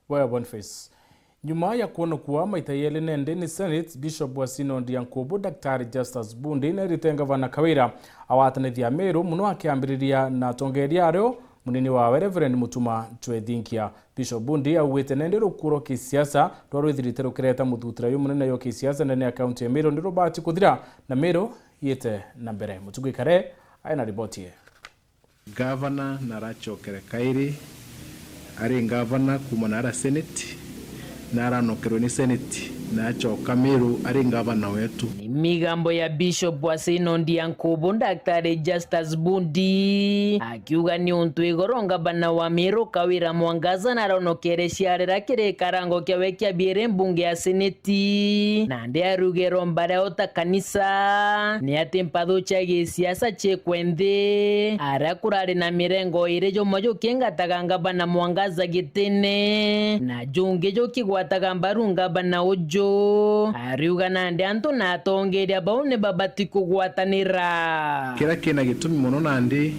Wewe Boniface. Nyuma ya kuona kuwa maita yele NDENE Senate Bishop wa Synod ya Nkubu Daktari Justus Bundi na ARETE Gavana Kawira awatanithia Meru muno akiambiriria na tongeria ario munini wa Reverend Mutuma Twethinkia. Bishop Bundi augite nende rukuro kisiasa rwarwithirite rukireta muthutira yu munene yo kisiasa nene ya county ya Meru ndiro bati kuthira na Meru yete na mbere. Mutugi kare aina ripoti ye. Governor narachokere kairi ari governor kumanara Senate naranokerwo ni Senate nachoka Meru ari governor wetu. Ni migambo ya Bishop wa Synod ya Nkubu Daktari Justus Bundi akiuga ni untu igoronga bana wa Meru Kawira Mwangaza naronokere ciarira kire karango kiawe kia biere mbunge ya Seneti nande arugero mbara ota kanisa ni atempado cha gisiasa chekwende arakurare na mirengo ire jo mojo kenga taganga bana Mwangaza gitene na junge jo kigwataga mbarunga bana ojo ariuga nande anto na tongeria baune babati kugwatanira kira kina gitumi muno nandi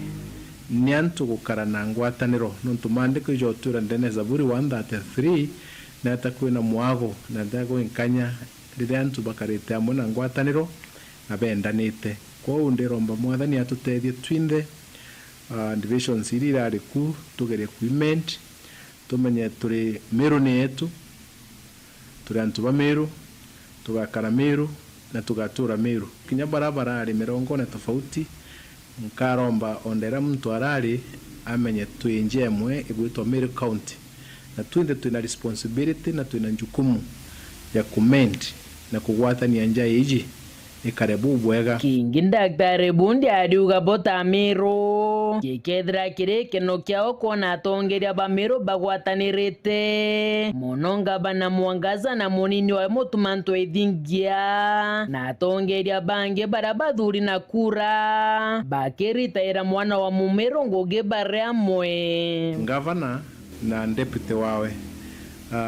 ni antu gukara na ngwataniro nuntu mandiko ijotura ndene Zaburi 1:3 na takwina mwago na ndago inkanya rire antu bakarite amwe na ngwataniro abendanite kwa undiromba mwathani atutethie twinde divisions irira ariku tugere equipment tumenye turi Meru ni yetu turi antu ba Meru tugakara Meru na tugatura Meru kinya barabara ari mirongo na tofauti nkaromba ondera mtu arari amenye tuinje emwe igwitwa Meru County na twinde tuna responsibility na tuna njukumu ya comment na kugwatania njia iji ikarebu bwega kingi Daktari Bundi ariuga bota Meru kikethira kiri kino kiao kuona tongeria ba Meru bagwatanirite munonga bana Mwangaza na munini wa Mutuma Twethinkia na tongeria bange bara bathuri na kura bakiritaira mwana wa Mumeru ngugi bare amwe Governor na deputy wawe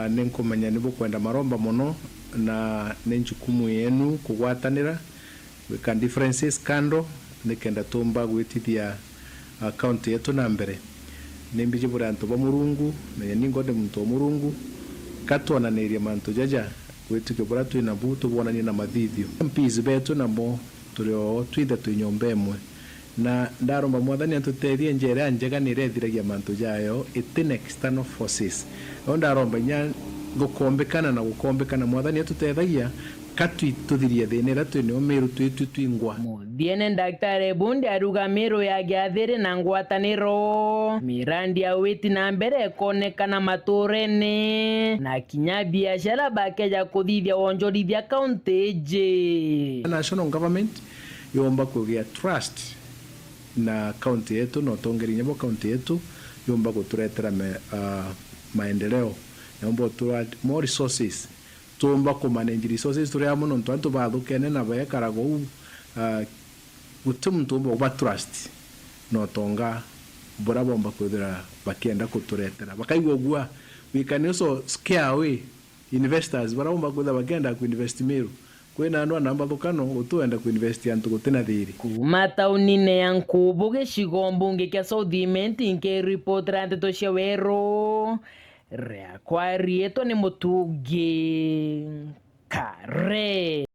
ninkumenya nibukwenda maromba muno na nenjukumu yenu kugwatanira wika differences kando nikenda tumba gwitithia county yetu na mbere nimbije burantu ba Murungu na ningode muntu wa Murungu katwananiria mantu jaja gwitike buratu ina butu bonani na mathithio MPs betu na mo turio twithe tunyombemwe na ndaromba mwathani atutethie njera njega ni rethiragia mantu jayo itine external forces ndaromba nya gukombekana na gukombekana mwathani atutethagia katwituthiria thine twine Meru twingwa Muthiene Daktari Bundi aruga Meru ya giathiri na ngwataniro mirandi ya witi na mbere konekana maturene na kinya biashara bakeja kuthithia wonjorithia county je national government yomba kugia trust na county yetu no tongerinya bo county yetu yomba guturetera maendeleo yomba tuwa more resources tumba ku manage resources turi amuno ntu bathukene na bayekarago gutum tumba ba trust no tonga bora bomba kuthira bakienda kuturetera bakaigwa gwa we can also scare away investors bara bomba kuthira bakienda ku invest Meru kwena andu namba thukano utuenda ku invest antu gutina thiri kuma taunine ya Nkubu gicigo mbunge kia Southiment nke report rante to shewero rea kwa rieto ni mutugi kare.